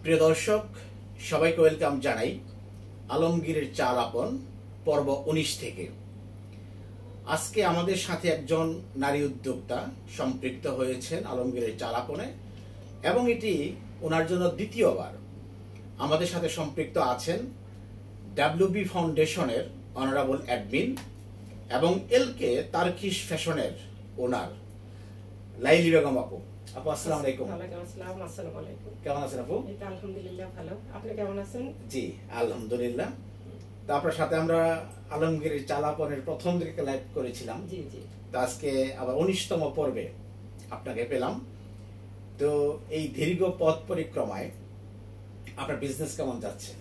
প্রিয় দর্শক, সবাইকে ওয়েলকাম জানাই আলমগীরের চাল আপন পর্ব 19 থেকে। আজকে আমাদের সাথে একজন নারী উদ্যোক্তা সম্পৃক্ত হয়েছেন আলমগীরের চাল আপনে, এবং এটি ওনার জন্য দ্বিতীয়বার। আমাদের সাথে সম্পৃক্ত আছেন ডাব্লিউবি ফাউন্ডেশনের অনারেবল অ্যাডমিন এবং এলকে তারকিশ ফ্যাশনের ওনার লাইলি বেগম আপু। আপু, আসসালামু আলাইকুম। ওয়ালাইকুম আসসালাম। আসসালামু আলাইকুম। কেমন আছেন আপু? এই তো আলহামদুলিল্লাহ ভালো। আপনি কেমন আছেন? জি আলহামদুলিল্লাহ। তো আপনার সাথে আমরা আলমগীরের চাল আপনের প্রথম দিকে লাইভ করেছিলাম। জি জি। তো আজকে আবার 19তম পর্বে আপনাকে পেলাম। তো এই দীর্ঘ পথ পরিক্রমায় আপনার বিজনেস কেমন যাচ্ছে?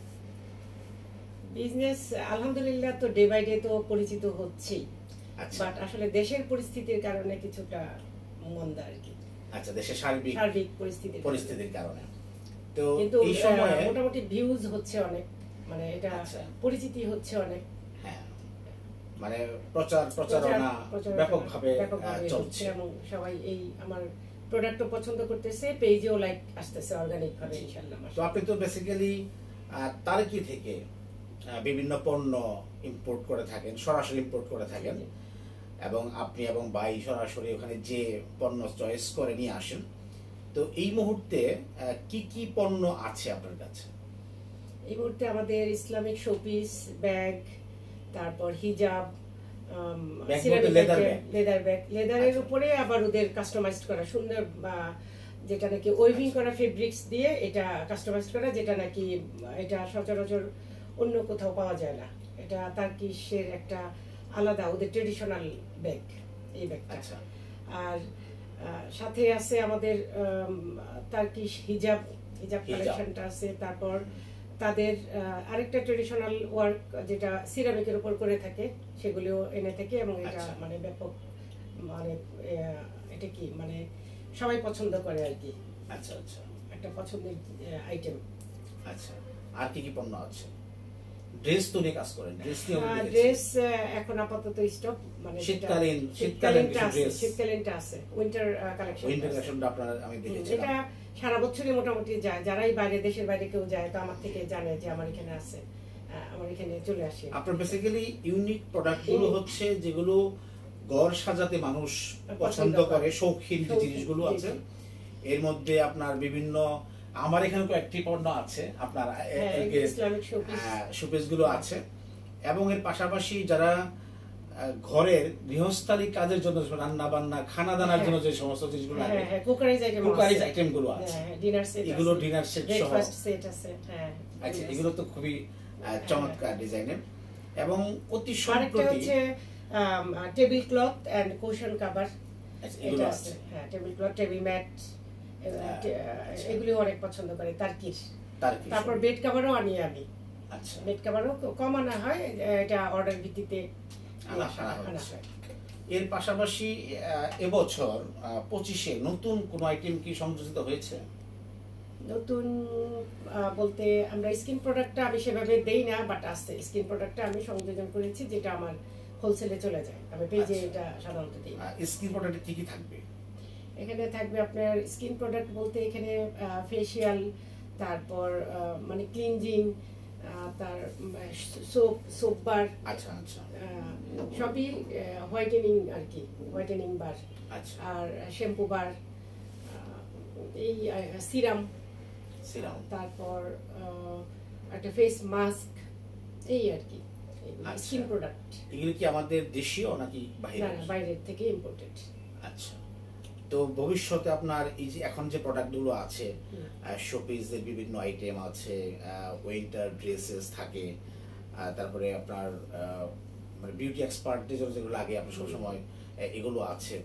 বিজনেস আলহামদুলিল্লাহ, তো ডে বাই ডে তো পরিচিত হচ্ছেই। আচ্ছা বাট আসলে দেশের পরিস্থিতির কারণে কিছুটা মন্দা আর কি। আচ্ছা, দেশের সার্বিক পরিস্থিতির কারণে। তো কিন্তু এই সময়ে মোটামুটি ভিউজ হচ্ছে অনেক, মানে এটা আচ্ছা, পরিচিতি হচ্ছে অনেক। হ্যাঁ, মানে প্রচারণা ব্যাপকভাবে চলছে এবং সবাই এই আমার প্রোডাক্টও পছন্দ করতেছে, পেজেও লাইক আসতেছে অর্গানিক ভাবে ইনশাআল্লাহ। তো আপনি তো বেসিক্যালি তারকি থেকে বিভিন্ন পণ্য ইম্পোর্ট করে থাকেন, সরাসরি ইম্পোর্ট করে থাকেন, এবং আপনি এবং ভাই সরাসরি ওখানে যে পণ্য চয়েস করে নিয়ে আসেন। তো এই মুহূর্তে কি কি পণ্য আছে আপনার কাছে? এই মুহূর্তে আমাদের ইসলামিক শোপিস, ব্যাগ, তারপর হিজাব, লেদার ব্যাগ, লেদারের উপরে আবার ওদের কাস্টমাইজড করা সুন্দর, বা যেটা নাকি ওয়েভিং করা ফেব্রিক্স দিয়ে এটা কাস্টমাইজড করা, যেটা নাকি এটা সচরাচর অন্য কোথাও পাওয়া যায় না। এটা তার্কিশের একটা আলাদা ওদের ট্রেডিশনাল ব্যাগ, এই ব্যাগটা। আর সাথে আছে আমাদের তার্কিশ হিজাব কালেকশনটা আছে। তারপর তাদের আরেকটা ট্রেডিশনাল ওয়ার্ক যেটা সিরামিকের উপর করে থাকে, সেগুলিও এনে থাকে, এবং এটা মানে ব্যাপক, মানে এটা কি মানে সবাই পছন্দ করে আর কি। আচ্ছা আচ্ছা, একটা পছন্দের আইটেম। আচ্ছা, আর কি কি পণ্য আছে? ড্রেস তো নিয়ে কাজ করেন? ড্রেস এখন আপাতত স্টক, মানে শীতকালীনটা আছে, উইন্টার কালেকশনটা আপনারা আমি দেখেছি। এটা সারা বছরই মোটামুটি যায়, যারাই বাইরে, দেশের বাইরে কেউ যায় তো আমার থেকে জানে যে আমার এখানে আছে, আমার এখানে চলে আসে। আপনার বেসিক্যালি ইউনিক প্রোডাক্টগুলো হচ্ছে যেগুলো ঘর সাজাতে মানুষ পছন্দ করে, শৌখিন যে জিনিসগুলো আছে। এর মধ্যে আপনার বিভিন্ন, আমার এখানে কয়েকটি পণ্য আছে, আপনার ইসলামিক শোপিস গুলো আছে, এবং এর পাশাপাশি যারা ঘরের গৃহস্থালী কাজের জন্য, রান্না বান্না, খানা দানার জন্য যে সমস্ত জিনিসগুলো লাগে, কুকারিজ আইটেম গুলো আছে, এগুলো ডিনার সেট সহ আচ্ছা, এগুলো তো খুবই চমৎকার ডিজাইনের, এবং অতি সম্প্রতি table cloth and cushion cover, এগুলো আছে। হ্যাঁ, টেবিল ক্লথ, টেবিল ম্যাট, এগুলো অনেক পছন্দ করে তার্কিশ। তারপর বেড কভারও আনি আমি। আচ্ছা, বেড কভারও কম আনা হয়, এটা অর্ডার ভিত্তিতে আনা হয়। এর পাশাপাশি এবছর 25-এ নতুন কোন আইটেম কি সংযোজিত হয়েছে? নতুন বলতে আমরা স্কিন প্রোডাক্টটা আমি সেভাবে দেই না, বাট আছে স্কিন প্রোডাক্টটা আমি সংযোজন করেছি, যেটা আমার হোলসেলে চলে যায়, আমি পেজে এটা সাধারণত দিই। স্কিন প্রোডাক্টে কি কি থাকবে? এখানে থাকবে আপনার স্কিন প্রোডাক্ট বলতে এখানে ফেশিয়াল, তারপর মানে ক্লিনজিং, তার সোপ বার, আচ্ছা আচ্ছা, সবই হোয়াইটেনিং আর কি, হোয়াইটেনিং বার, আর শ্যাম্পু বার, এই সিরাম, তারপর একটা ফেস মাস্ক, এই আর কি স্কিন প্রোডাক্ট। এগুলো কি আমাদের দেশীয় নাকি বাইরের থেকে ইম্পোর্টেড? আচ্ছা, তো ভবিষ্যতে আপনার এই যে এখন যে প্রোডাক্টগুলো আছে, শোপিসের বিভিন্ন আইটেম আছে, উইন্টার ড্রেসেস থাকে, তারপরে আপনার মানে বিউটি এক্সপার্টদের জন্য যেগুলো লাগে আপনার সবসময়, এগুলো আছে।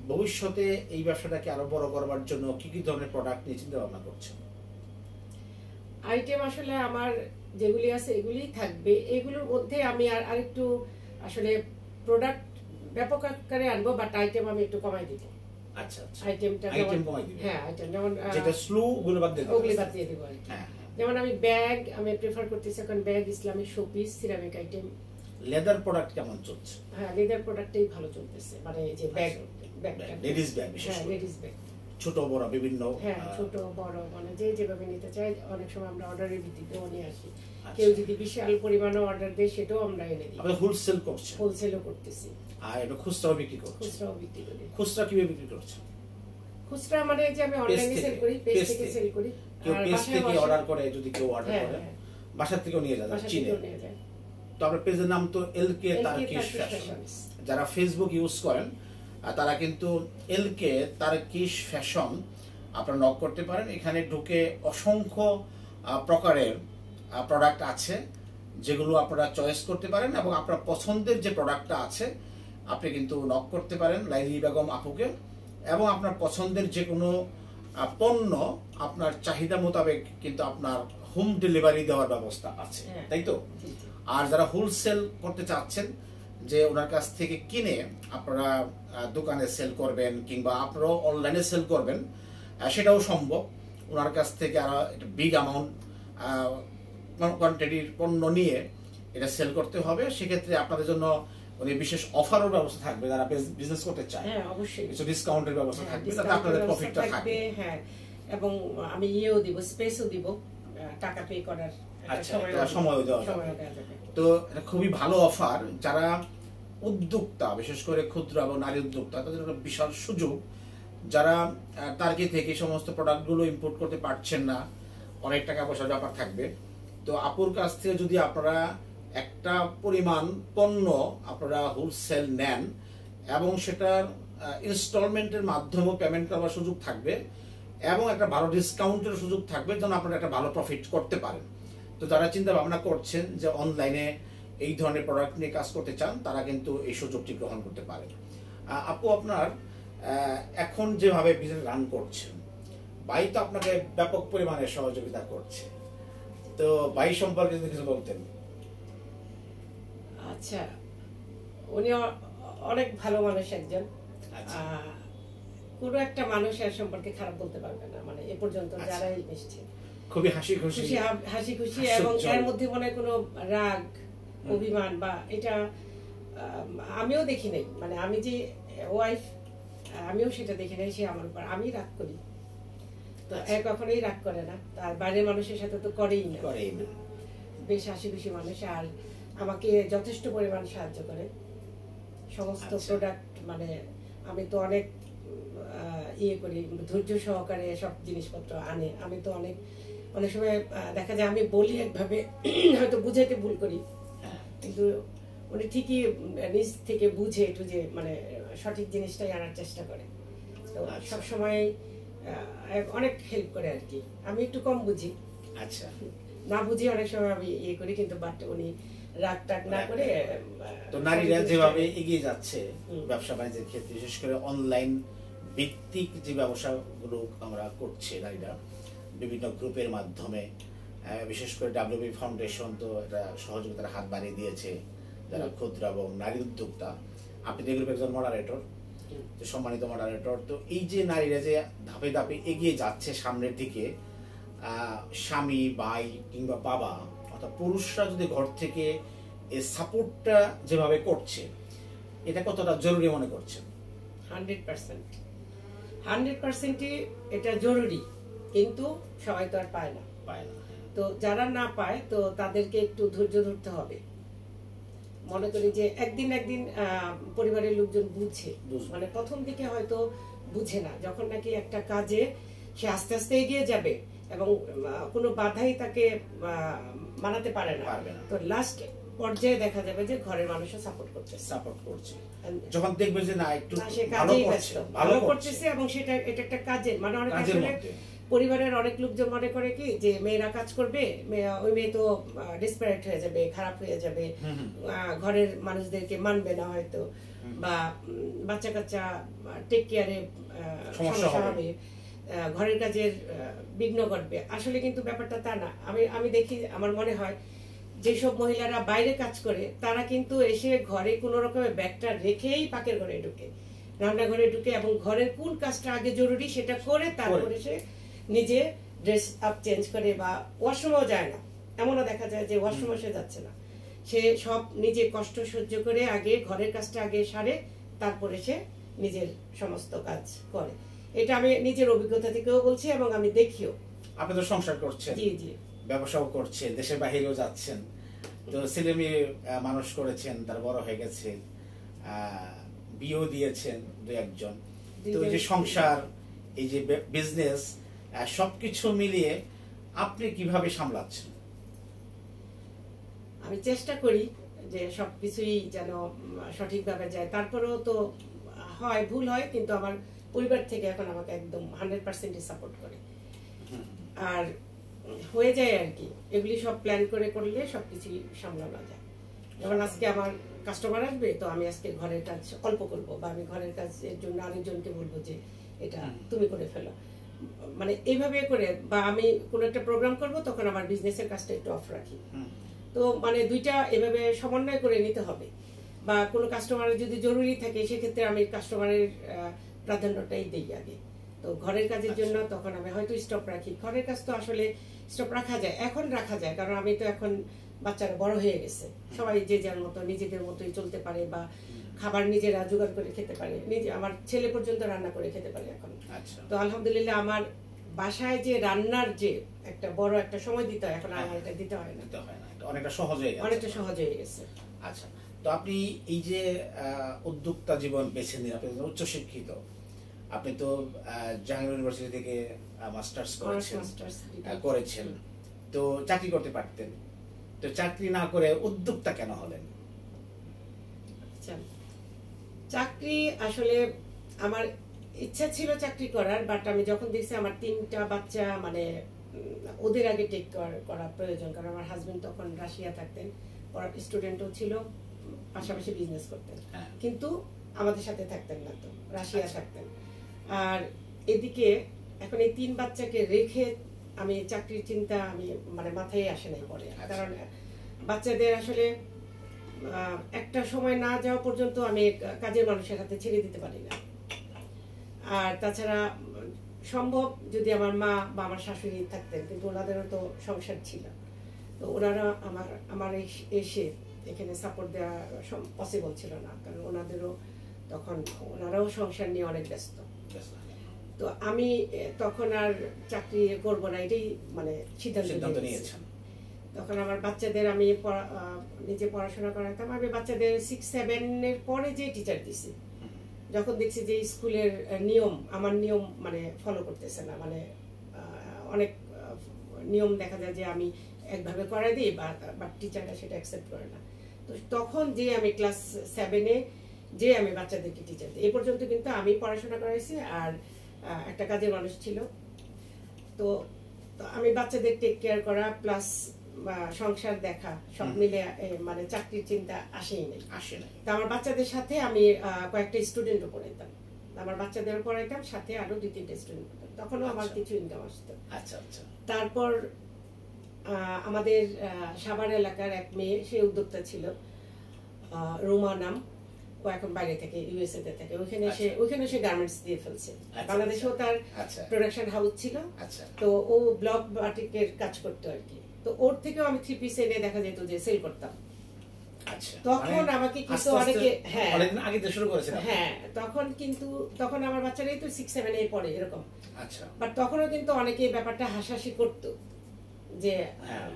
ভবিষ্যতে এই ব্যবসাটাকে আরো বড় করবার জন্য কি কি ধরনের প্রোডাক্ট নিয়ে চিন্তা ভাবনা করছেন? আইটেম আসলে আমার যেগুলি আছে এগুলিই থাকবে, এগুলোর মধ্যে আমি আরেকটু আসলে প্রোডাক্ট ব্যাপক আকারে আনবো, বাট আইটেম আমি একটু কমাই দিব। আচ্ছা আচ্ছা, আইটেম কমাই দিব। হ্যাঁ, আইটেম যেমন যেটা স্লো ওগুলো বাদ দিয়ে দেব আর কি। যেমন আমি ব্যাগ আমি প্রেফার করতেছি এখন, bag, Islamic showpiece, ceramic item. Leather product কেমন চলছে? হ্যাঁ, লেদার প্রোডাক্টই ভালো চলতেছে, মানে যে ব্যাগ, লেডিস ব্যাগ, হ্যাঁ লেডিস ব্যাগ। ছোট বড় বিভিন্ন হ্যাঁ ছোট বড় মানে যে যেভাবে নিতে চাই, অনেক সময় আমরা অর্ডারের ভিত্তিতেও নিয়ে আসি। আচ্ছা। কেউ যদি বিশাল পরিমাণে অর্ডার দেয় সেটাও আমরা এনে দিই। আপনি হোলসেল করছেন? হোলসেলও করতেছি। আর এটা খুচরাও বিক্রি করছেন? খুচরাও বিক্রি করি। খুচরা কিভাবে বিক্রি করছেন? খুচরা মানে যে আমি অনলাইনে সেল করি, পেজ থেকে সেল করি। কেউ পেজ থেকে অর্ডার করে, যদি কেউ অর্ডার করে বাসা থেকেও নিয়ে যায়, চীনে। তো আপনার পেজের নাম তো এলকে তারকিশ ফ্যাশন। যারা ফেসবুক ইউজ করেন তারা কিন্তু এলকে তারকিশ ফ্যাশন আপনারা নক করতে পারেন। এখানে ঢুকে অসংখ্য প্রকারের প্রোডাক্ট আছে যেগুলো আপনারা চয়েস করতে পারেন, এবং আপনার পছন্দের যে প্রোডাক্টটা আছে আপনি কিন্তু নক করতে পারেন লাইলি বেগম আপুকে, এবং আপনার পছন্দের যে কোনো পণ্য আপনার চাহিদা মোতাবেক কিন্তু আপনার হোম ডেলিভারি দেওয়ার ব্যবস্থা আছে, তাই তো? আর যারা হোলসেল করতে চাচ্ছেন, যে ওনার কাছ থেকে কিনে আপনারা দোকানে সেল করবেন কিংবা আপনারাও অনলাইনে সেল করবেন, সেটাও সম্ভব। ওনার কাছ থেকে আরো বিগ অ্যামাউন্ট কোয়ান্টিটির পণ্য নিয়ে এটা সেল করতে হবে। সেক্ষেত্রে আপনাদের জন্য উনি বিশেষ অফারও ব্যবস্থা থাকবে, যারা বিজনেস করতে চায়। হ্যাঁ অবশ্যই কিছু ডিসকাউন্টের ব্যবস্থা থাকবে, যাতে আপনাদের প্রফিটটা থাকবে। হ্যাঁ, এবং আমি ইয়েও দিব, স্পেসও দিব, টাকা পে করার সময়ও দেওয়া যাবে। তো এটা খুবই ভালো অফার। যারা উদ্যোক্তা, বিশেষ করে ক্ষুদ্র এবং নারী উদ্যোক্তা, তাদের একটা বিশাল সুযোগ। যারা টার্কি থেকে সমস্ত প্রোডাক্টগুলো ইম্পোর্ট করতে পারছেন না, অনেক টাকা পয়সার ব্যাপার থাকবে, তো আপুর কাছ থেকে যদি আপনারা একটা পরিমাণ পণ্য আপনারা হোলসেল নেন এবং সেটার ইনস্টলমেন্টের মাধ্যমে পেমেন্ট করার সুযোগ থাকবে, এবং একটা ভালো ডিসকাউন্টের সুযোগ থাকবে, যেন আপনারা একটা ভালো প্রফিট করতে পারেন। তো যারা চিন্তা ভাবনা করছেন যে অনলাইনে এই ধরনের প্রোডাক্ট নিয়ে কাজ করতে চান, তারা কিন্তু এই সুযোগটি গ্রহণ করতে পারেন। আপু, আপনার এখন যেভাবে বিজনেস রান করছেন, ভাই তো আপনাকে ব্যাপক পরিমাণে সহযোগিতা করছে, তো ভাই সম্পর্কে যদি কিছু বলতেন। আচ্ছা, উনি অনেক ভালো মানুষ একজন। কোনো একটা মানুষের সম্পর্কে খারাপ বলতে পারবে না, মানে এ পর্যন্ত যারাই মিশছে খুবই হাসি খুশি, এবং এর মধ্যে মনে কোনো রাগ অভিমান বা এটা আমিও দেখি নাই। মানে আমি যে ওয়াইফ, আমিও সেটা দেখি নাই। সে আমার উপর, আমি রাগ করি তো কখনোই রাগ করে না, তার বাইরের মানুষের সাথে তো করেই না। বেশ হাসি খুশি মানুষ, আর আমাকে যথেষ্ট পরিমাণ সাহায্য করে সমস্ত প্রোডাক্ট। মানে আমি তো অনেক ইয়ে করি, ধৈর্য সহকারে সব জিনিসপত্র আনে। আমি তো অনেক সময় দেখা যায় আমি বলি একভাবে, হয়তো বুঝাইতে ভুল করি, কিন্তু উনি ঠিকই নিজ থেকে বুঝে টুঝে মানে সঠিক জিনিসটাই আনার চেষ্টা করে। তো সব সময় অনেক হেল্প করে আর কি। আমি একটু কম বুঝি, আচ্ছা, না বুঝি অনেক সময় আমি ইয়ে করি, কিন্তু বাট উনি রাগ টাগ না করে। তো নারীরা যেভাবে এগিয়ে যাচ্ছে ব্যবসা বাণিজ্যের ক্ষেত্রে, বিশেষ করে অনলাইন ভিত্তিক যে ব্যবসাগুলো আমরা করছি নারীরা বিভিন্ন গ্রুপের মাধ্যমে, বিশেষ করে WB ফাউন্ডেশন তো এটা সহযোগিতার হাত বাড়িয়ে দিয়েছে যারা ক্ষুদ্র এবং নারী উদ্যোক্তা। আপনি এই গ্রুপের একজন মডারেটর, সম্মানিত মডারেটর। তো এই যে নারীরা যে ধাপে ধাপে এগিয়ে যাচ্ছে সামনের দিকে, স্বামী, ভাই কিংবা বাবা অর্থাৎ পুরুষরা যদি ঘর থেকে এই সাপোর্টটা যেভাবে করছে, এটা কতটা জরুরি মনে করছেন? 100%ই এটা জরুরি, কিন্তু সবাই তো আর পায় না। তো যারা না পায়, তো তাদেরকে একটু ধৈর্য ধরতে হবে। মনে করি যে একদিন পরিবারের লোকজন বুঝে, মানে প্রথম দিকে হয়তো বুঝে না, যখন নাকি একটা কাজে সে আস্তে আস্তে এগিয়ে যাবে এবং কোনো বাধাই তাকে মানাতে পারে না, তো লাস্ট পর্যায়ে দেখা যাবে যে ঘরের মানুষও সাপোর্ট করছে। যখন দেখবে যে না একটু ভালো করতেছে, এবং সেটা এটা একটা কাজের মানে অনেক আসলে পরিবারের অনেক লোকজন মনে করে কি যে মেয়েরা কাজ করবে, ওই মেয়ে তো ডিসপারেট হয়ে যাবে, খারাপ হয়ে যাবে, ঘরের মানুষদেরকে মানবে না হয়তো, বা বাচ্চা কাচ্চা টেক কেয়ারে সমস্যা হবে, ঘরের কাজের বিঘ্ন ঘটবে। আসলে কিন্তু ব্যাপারটা তা না। আমি দেখি, আমার মনে হয় যেসব মহিলারা বাইরে কাজ করে তারা কিন্তু এসে ঘরে কোনো রকমের ব্যাগটা রেখেই পাকের ঘরে ঢুকে, রান্নাঘরে ঢুকে, এবং ঘরের কোন কাজটা আগে জরুরি সেটা করে তারপরে সে নিজে ড্রেস আপ চেঞ্জ করে, বা ওয়াশরুমেও যায় না। এমনও দেখা যায় যে ওয়াশরুমে সে যাচ্ছে না, সে সব নিজে কষ্ট সহ্য করে আগে ঘরের কাজটা আগে সারে, তারপরে সে নিজের সমস্ত কাজ করে। এটা আমি নিজের অভিজ্ঞতা থেকেও বলছি এবং আমি দেখিও। আপনি তো সংসার করছেন, জি জি, ব্যবসাও করছেন, দেশের বাহিরেও যাচ্ছেন, তো ছেলে মেয়ে মানুষ করেছেন, তার বড় হয়ে গেছে, বিয়েও দিয়েছেন দু একজন, তো এই যে সংসার, এই যে বিজনেস, সবকিছু মিলিয়ে আপনি কিভাবে সামলাচ্ছেন? আমি চেষ্টা করি যে সবকিছুই যেন সঠিকভাবে যায়, তারপরেও তো হয়, ভুল হয়, কিন্তু আমার পরিবার থেকে এখন আমাকে একদম 100% সাপোর্ট করে আর হয়ে যায় আর কি। এগুলি সব প্ল্যান করে করলে সবকিছুই সামলানো যায়। যেমন আজকে আমার কাস্টমার আসবে, তো আমি আজকে ঘরের কাজ অল্প করব, বা আমি ঘরের কাজের জন্য আরেকজনকে বলবো যে এটা তুমি করে ফেলো, মানে এইভাবে করে। বা আমি কোনো একটা প্রোগ্রাম করব, তখন আমার বিজনেসের কাজটা একটু অফ রাখি। তো মানে দুইটা এভাবে সমন্বয় করে নিতে হবে। বা কোনো কাস্টমারের যদি জরুরি থাকে, সেক্ষেত্রে আমি কাস্টমারের প্রাধান্যটাই দিই আগে। তো ঘরের কাজের জন্য তখন আমি হয়তো স্টপ রাখি। ঘরের কাজ তো আসলে স্টপ রাখা যায়, এখন রাখা যায়, কারণ আমি তো এখন বাচ্চারা বড় হয়ে গেছে, সবাই যে যার মতো নিজেদের মতোই চলতে পারে, বা খাবার নিজেরা জোগাড় করে খেতে পারে, নিজে আমার ছেলে পর্যন্ত রান্না করে খেতে পারে এখন। তো আলহামদুলিল্লাহ, আমার বাসায় যে রান্নার যে একটা বড় একটা সময় দিতে হয়, এখন আমার এটা দিতে হয় না, অনেকটা সহজ হয়ে গেছে, অনেকটা সহজ হয়ে গেছে। আচ্ছা, তো আপনি এই যে উদ্যোক্তা জীবন বেছে নিয়ে, আপনি উচ্চ শিক্ষিত, আপনি তো জাহাঙ্গীর ইউনিভার্সিটি থেকে মাস্টার্স করেছেন, তো চাকরি করতে পারতেন, তো চাকরি না করে উদ্যোক্তা কেন হলেন? চাকরি আসলে আমার ইচ্ছা ছিল চাকরি করার, বাট আমি যখন দেখছি আমার 3টা বাচ্চা, মানে ওদের আগে টেক করা প্রয়োজন, কারণ আমার হাজবেন্ড তখন রাশিয়া থাকতেন, স্টুডেন্টও ছিল, পাশাপাশি বিজনেস করতেন, কিন্তু আমাদের সাথে থাকতেন না, তো রাশিয়া থাকতেন। আর এদিকে এখন এই 3 বাচ্চাকে রেখে আমি চাকরির চিন্তা আমি মানে মাথায় আসে নাই পরে, কারণ বাচ্চাদের আসলে একটা সময় না যাওয়া পর্যন্ত আমি কাজের মানুষের হাতে ছেড়ে দিতে পারি না। আর তাছাড়া সম্ভব যদি আমার মা বা আমার শাশুড়ি থাকতেন, কিন্তু ওনাদেরও তো সংসার ছিল, তো ওনারা আমার এসে এখানে সাপোর্ট দেওয়া পসিবল ছিল না, কারণ ওনাদেরও তখন, ওনারাও সংসার নিয়ে অনেক ব্যস্ত। তো আমি তখন আর চাকরি করব না, এটাই মানে সিদ্ধান্ত নিয়েছেন। তখন আমার বাচ্চাদের আমি নিজে পড়াশোনা করাতাম। আমি বাচ্চাদের 6-7 এর পরে যে টিচার দিছি, যখন দেখছি যে স্কুলের নিয়ম আমার নিয়ম মানে ফলো করতেছে না, মানে অনেক নিয়ম দেখা যায় যে আমি একভাবে করাই দিই, বা টিচাররা সেটা অ্যাকসেপ্ট করে না, তো তখন যে আমি ক্লাস 7-এ যে আমি বাচ্চাদেরকে টিচার দিই। এই পর্যন্ত কিন্তু আমি পড়াশোনা করাইছি, আর একটা কাজের মানুষ ছিল। তো আমি বাচ্চাদের টেক কেয়ার করা প্লাস সংসার দেখা সব মিলে মানে চাকরির চিন্তা আসেই নাই। তো আমার বাচ্চাদের সাথে আমি কয়েকটা স্টুডেন্টও পড়াইতাম, আমার বাচ্চাদেরও পড়াইতাম, সাথে আরো 2-3টা স্টুডেন্ট পড়াইতাম, তখনও আমার কিছু ইনকাম আসতো। তারপর আমাদের সাভার এলাকার এক মেয়ে, সে উদ্যোক্তা ছিল, রোমা নাম, ও এখন বাইরে থেকে ইউএসএ তে থাকে, ওইখানে সে গার্মেন্টস দিয়ে ফেলছে। বাংলাদেশেও তার প্রোডাকশন হাউস ছিল, তো ও ব্লক বাটিকের কাজ করতো আর কি। তো ওর থেকেও আমি 3 পিস এনে দেখা যেত যে সেল করতাম। তখন আমাকে কিন্তু অনেকে তখন কিন্তু তখন আমার বাচ্চারাই তো 6-7 এ পড়ে এরকম, বাট তখনও কিন্তু অনেকে ব্যাপারটা হাসাহাসি করতো যে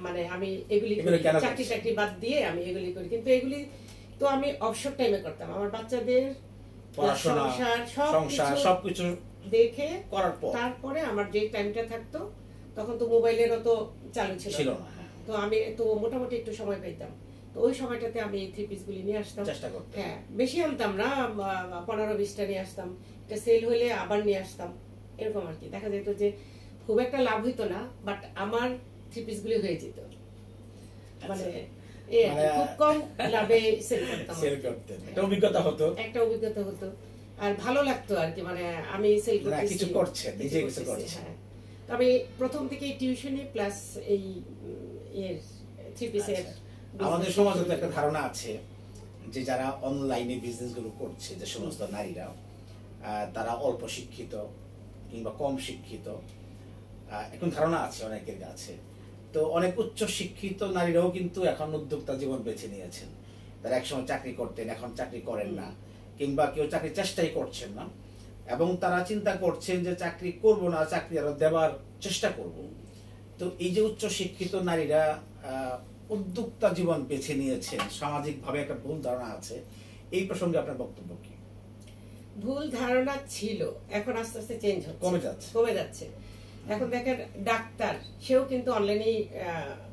মানে আমি এগুলি চাকরি বাদ দিয়ে আমি এগুলি করি, কিন্তু এগুলি তো আমি অবসর টাইমে করতাম। আমার বাচ্চাদের সবকিছু দেখে করার পর তারপরে আমার যে টাইমটা থাকতো, তখন তো মোবাইলেরও তো চালু ছিল না, তো আমি তো মোটামুটি একটু সময় পেতাম, তো ওই সময়টাতে আমি 3 পিস গুলি নিয়ে আসতাম। হ্যাঁ, বেশি আনতাম না, 15-20টা নিয়ে আসতাম, এটা সেল হলে আবার নিয়ে আসতাম, এরকম আর কি। দেখা যেত যে খুব একটা লাভ হইতো না, বাট আমার 3 পিস গুলি হয়ে যেত, মানে খুব কম লাভে সেল করতাম। একটা অভিজ্ঞতা হতো, আর ভালো লাগতো আর কি, মানে আমি সেল করতেছি, কিছু করছে, নিজে কিছু করছে। হ্যাঁ, তবে প্রথম থেকে টিউশনি প্লাস এই এর 3 পিসের। আমাদের সমাজে তো একটা ধারণা আছে যে যারা অনলাইনে বিজনেস গুলো করছে, যে সমস্ত নারীরা, তারা অল্প শিক্ষিত কিংবা কম শিক্ষিত, এখন ধারণা আছে অনেকের কাছে। তো অনেক উচ্চ শিক্ষিত নারীরাও কিন্তু এখন উদ্যোক্তা জীবন বেছে নিয়েছেন। তারা একসময় চাকরি করতেন, এখন চাকরি করেন না, কিংবা কেউ চাকরির চেষ্টাই করছেন না। এবং তারা চিন্তা করছেন যে চাকরি করব না, চাকরি আরো দেওয়ার চেষ্টা করব। তো এই যে উচ্চ শিক্ষিত নারীরা উদ্যোক্তা জীবন বেছে নিয়েছেন, সামাজিকভাবে একটা ভুল ধারণা আছে, এই প্রসঙ্গে আপনার বক্তব্য কি? ভুল ধারণা ছিল, এখন আস্তে আস্তে চেঞ্জ হচ্ছে, কমে যাচ্ছে। এখন দেখেন ডাক্তার, সেও কিন্তু অনলাইনেই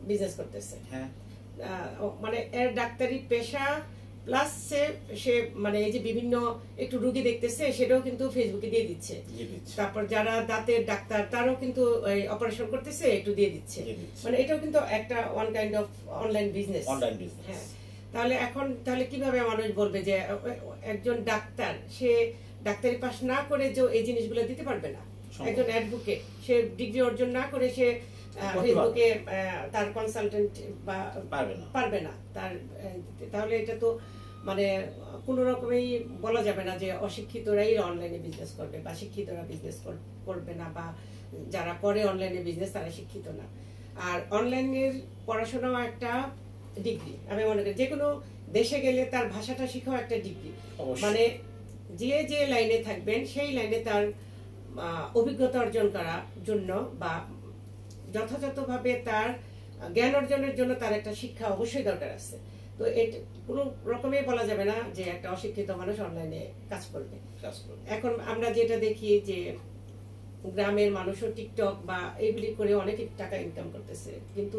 বিজনেস করতেছে। হ্যাঁ, মানে এর ডাক্তারি পেশা প্লাস সে মানে এই যে বিভিন্ন একটু রোগী দেখতেছে, সেটাও কিন্তু ফেসবুকে দিয়ে দিচ্ছে। তারপর যারা দাঁতের ডাক্তার, তারাও কিন্তু অপারেশন করতেছে, একটু দিয়ে দিচ্ছে। মানে এটাও কিন্তু একটা one kind of online business. হ্যাঁ, তাহলে কিভাবে মানুষ বলবে যে একজন ডাক্তার, সে ডাক্তারি পাস না করে যে এই জিনিসগুলো দিতে পারবে না? একজন অ্যাডভোকেট, সে ডিগ্রি অর্জন না করে সে ফেসবুকে তার কনসালটেন্ট বা পারবে না তার। তাহলে এটা তো মানে কোন রকমই বলা যাবে না যে অশিক্ষিতরাই অনলাইনে বিজনেস করবে বা শিক্ষিতরা বিজনেস করবে না, বা যারা করে অনলাইনে বিজনেস তারা শিক্ষিত না। আর অনলাইনের পড়াশোনাও একটা ডিগ্রি। আমি মনে করি যে কোনো দেশে গেলে তার ভাষাটা শিখাও একটা ডিগ্রি। মানে যে লাইনে থাকবেন সেই লাইনে তার অভিজ্ঞতা অর্জন করার জন্য বা যথাযথভাবে তার জ্ঞান অর্জনের জন্য তার একটা শিক্ষা অবশ্যই দরকার আছে। তো এটা কোনো রকমে বলা যাবে না যে একটা অশিক্ষিত মানুষ অনলাইনে কাজ করবে। এখন আমরা যেটা দেখি যে গ্রামের মানুষও টিকটক বা এইগুলি করে অনেক টাকা ইনকাম করতেছে, কিন্তু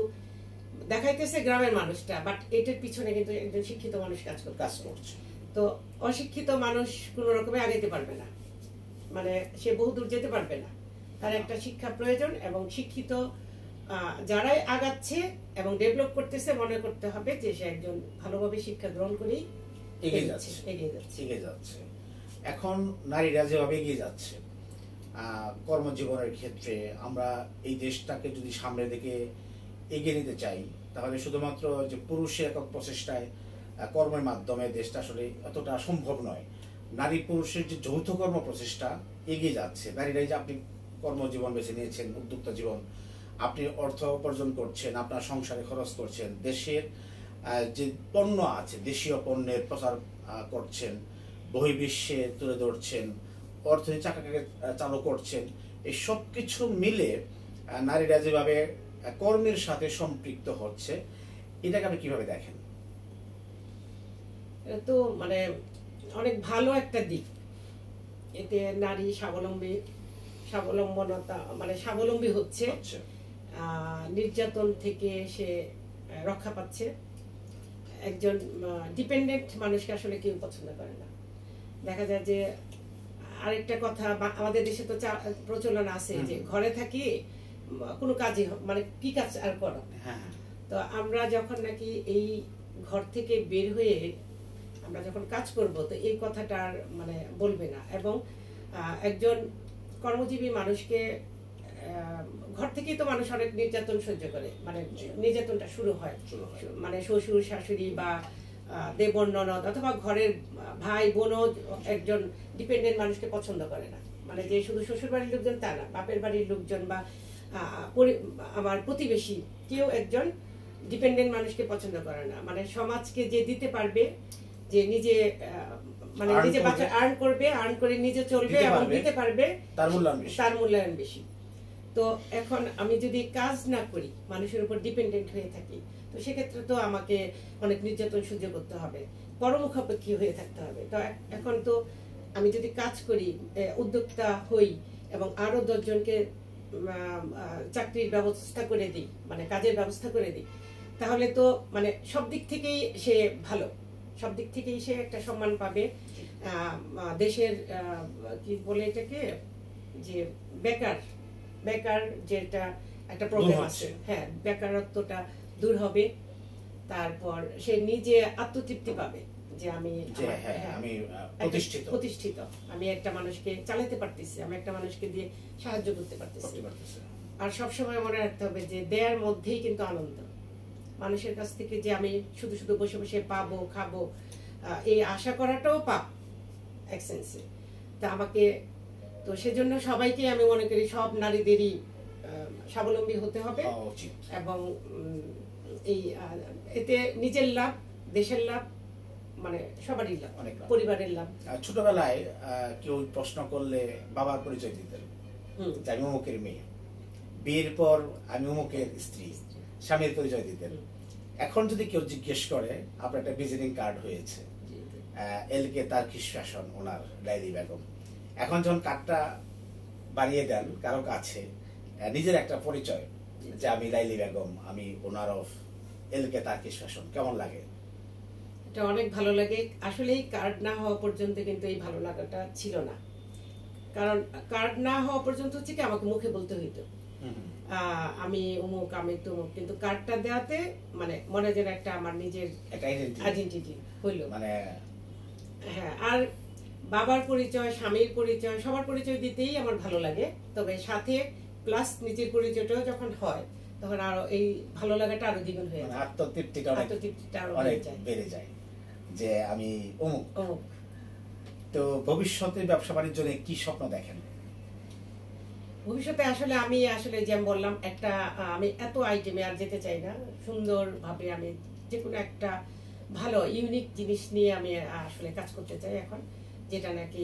দেখাইতেছে গ্রামের মানুষটা, বাট এটার পিছনে কিন্তু একজন শিক্ষিত মানুষ কাজ করছে। তো অশিক্ষিত মানুষ কোন রকমে আগাইতে পারবে না, মানে সে বহুদূর যেতে পারবে না। তার একটা শিক্ষা প্রয়োজন, এবং শিক্ষিত যারাই আগাচ্ছে এবং ডেভেলপ করতেছে, মনে করতে হবে যে সে একজন ভালোভাবে শিক্ষা গ্রহণ করেই এগিয়ে যাচ্ছে। এখন নারীরা যেভাবে এগিয়ে যাচ্ছে কর্মজীবনের ক্ষেত্রে, আমরা এই দেশটাকে যদি সামনের দিকে এগিয়ে নিতে চাই, তাহলে শুধুমাত্র যে পুরুষের একক প্রচেষ্টায় কর্মের মাধ্যমে দেশটা আসলে এতটা সম্ভব নয়। নারী পুরুষের যে যৌথ কর্ম প্রচেষ্টা এগিয়ে যাচ্ছে। নারীরাই যে আপনি কর্মজীবন বেছে নিয়েছেন, উদ্যোক্তা জীবন, আপনি অর্থ উপার্জন করছেন, আপনার সংসারে খরচ করছেন, দেশের যে পণ্য আছে দেশীয় পণ্যের প্রচার করছেন, বহির্বিশ্বে তুলে ধরছেন, অর্থনীতি চাকাকে চালু করছেন। এই সব কিছু মিলে নারীরা যেভাবে কর্মের সাথে সম্পৃক্ত হচ্ছে, এটাকে আপনি কিভাবে দেখেন? তো মানে অনেক ভালো একটা দিক। এতে নারী স্বাবলম্বনতা মানে স্বাবলম্বী হচ্ছে, নির্যাতন থেকে সে রক্ষা পাচ্ছে। একজন ডিপেন্ডেন্ট মানুষকে আসলে কেউ পছন্দ করে না। দেখা যায় যে আরেকটা কথা, আমাদের দেশে তো প্রচলন আছে যে ঘরে থাকি কোনো কাজই মানে কি কাজ আর করো। তো আমরা যখন নাকি এই ঘর থেকে বের হয়ে আমরা যখন কাজ করব, তো এই কথাটা আর মানে বলবে না। এবং একজন কর্মজীবী মানুষকে ঘর থেকেই তো মানুষ অনেক নির্যাতন সহ্য করে, মানে নির্যাতনটা শুরু হয় মানে শ্বশুর শাশুড়ি বা দেবর ননদ অথবা ঘরের ভাই বোনও একজন ডিপেন্ডেন্ট মানুষকে পছন্দ করে না। মানে যে শুধু শ্বশুর বাড়ির লোকজন তা না, বাপের বাড়ির লোকজন বা আমার প্রতিবেশী কেউ একজন ডিপেন্ডেন্ট মানুষকে পছন্দ করে না। মানে সমাজকে যে দিতে পারবে, যে নিজে মানে নিজে বাচ্চা আর্ন করে নিজে চলবে এবং দিতে পারবে, তার মূল্যায়ন বেশি। তো এখন আমি যদি কাজ না করি, মানুষের উপর ডিপেন্ডেন্ট হয়ে থাকি, তো সেক্ষেত্রে তো আমাকে অনেক নির্যাতন সহ্য করতে হবে, পরমুখাপেক্ষী হয়ে থাকতে হবে। তো এখন তো আমি যদি কাজ করি, উদ্যোক্তা হই এবং আরো 10 জনকে চাকরির ব্যবস্থা করে দিই, মানে কাজের ব্যবস্থা করে দিই, তাহলে তো মানে সব দিক থেকেই সে ভালো, সব দিক থেকেই সে একটা সম্মান পাবে। দেশের কি বলে এটাকে, যে বেকার যেটা একটা প্রবলেম আছে, হ্যাঁ, বেকারত্বটা দূর হবে। তারপর সে নিজে আত্মতৃপ্তি পাবে যে আমি প্রতিষ্ঠিত, আমি একটা মানুষকে চালাতে পারতেছি, আমি একটা মানুষকে দিয়ে সাহায্য করতে পারতেছি। আর সবসময় মনে রাখতে হবে যে দেয়ার মধ্যেই কিন্তু আনন্দ। মানুষের কাছ থেকে যে আমি শুধু শুধু বসে বসে পাবো খাবো, এই আশা করাটাও পাপ এক সেন্সে। তা আমাকে তো সেজন্য সবাইকে আমি মনে করি সব নারীদেরই স্বাবলম্বী হতে হবে, এবং এই এতে নিজের লাভ, দেশের লাভ, মানে সবারই লাভ, অনেক লাভ। পরিবারের লাভ। ছোটবেলায় কেউ প্রশ্ন করলে বাবার পরিচয় দিতেন যে আমি অমুকের মেয়ে, বিয়ের পর আমি অমুকের স্ত্রী, স্বামীর পরিচয় দিতেন। এখন যদি কেউ জিজ্ঞেস করে, আপনার একটা ভিজিটিং কার্ড হয়েছে LK তার্কিশ ফ্যাশন, ওনার লাইলি বেগম। এখন যখন কার্ডটা বানিয়ে দেন কারো কাছে, নিজের একটা পরিচয় যে আমি লাইলি বেগম, আমি ওনার অফ LK তার্কিশ ফ্যাশন, কেমন লাগে? এটা অনেক ভালো লাগে। আসলে এই কার্ড না হওয়া পর্যন্ত কিন্তু এই ভালো লাগাটা ছিল না, কারণ কার্ড না হওয়া পর্যন্ত হচ্ছে কি আমাকে মুখে বলতে হইতো আমি অমুক, আমি তমুক, কিন্তু কার্ডটা দেওয়াতে মানে মনে যেন একটা আমার নিজের আইডেন্টিটি হইলো। মানে হ্যাঁ, আর বাবার পরিচয়, স্বামীর পরিচয়, সবার পরিচয় দিতেই আমার ভালো লাগে। তবে সাথে প্লাস নিজের পরিচয়টাও যখন হয় তখন আরো এই ভালো লাগাটা আরো দ্বিগুণ হয়ে যায়, আত্মতৃপ্তিটা অনেক বেড়ে যায় যে আমি অমুক। তো ভবিষ্যতে ব্যবসা বাণিজ্য নিয়ে কি স্বপ্ন দেখেন? ভবিষ্যতে আসলে আমি যেমন বললাম, একটা আমি এত আইটেমে আর যেতে চাই না। সুন্দরভাবে আমি যে কোনো একটা ভালো ইউনিক জিনিস নিয়ে আমি আসলে কাজ করতে চাই এখন, যেটা নাকি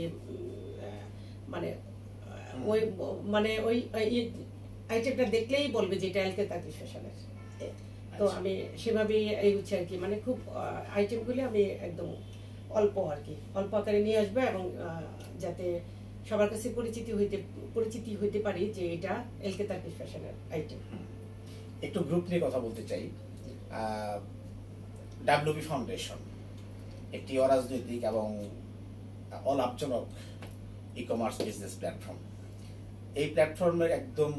মানে ওই আইটেমটা দেখলেই বলবে যে এটা LK তার্কিশ ফ্যাশনের। তো আমি সেভাবে এই হচ্ছে আর কি, মানে খুব আইটেমগুলো আমি একদম অল্প আকারে নিয়ে আসবো, এবং যাতে সবার কাছে পরিচিতি হইতে পারি যে এটা LK তার্কিশ ফ্যাশনের আইটেম। একটু গ্রুপ নিয়ে কথা বলতে চাই। WB ফাউন্ডেশন একটি অরাজনৈতিক এবং অলাভজনক ই-কমার্স বিজনেস প্ল্যাটফর্ম। এই প্ল্যাটফর্মের একদম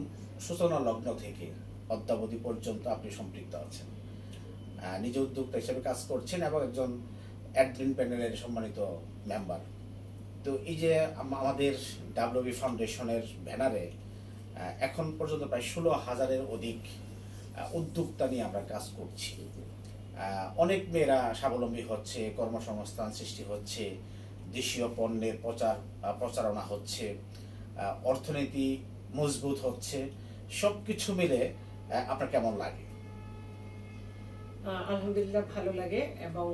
সূচনা লগ্ন থেকে অদ্যাবধি পর্যন্ত আপনি সম্পৃক্ত আছেন, নিজে উদ্যোক্তা হিসেবে কাজ করছেন এবং একজন অ্যাডমিন প্যানেলের সম্মানিত মেম্বার। তো এই যে আমাদের WB ফাউন্ডেশনের ব্যানারে এখন পর্যন্ত প্রায় 16,000-এর অধিক উদ্যোক্তা নিয়ে আমরা কাজ করছি। অনেক মেয়েরা স্বাবলম্বী হচ্ছে, কর্মসংস্থান সৃষ্টি হচ্ছে, দেশীয় পণ্যের প্রচারণা হচ্ছে, অর্থনীতি মজবুত হচ্ছে। সবকিছু মিলে আপনার কেমন লাগে? আলহামদুলিল্লাহ ভালো লাগে, এবং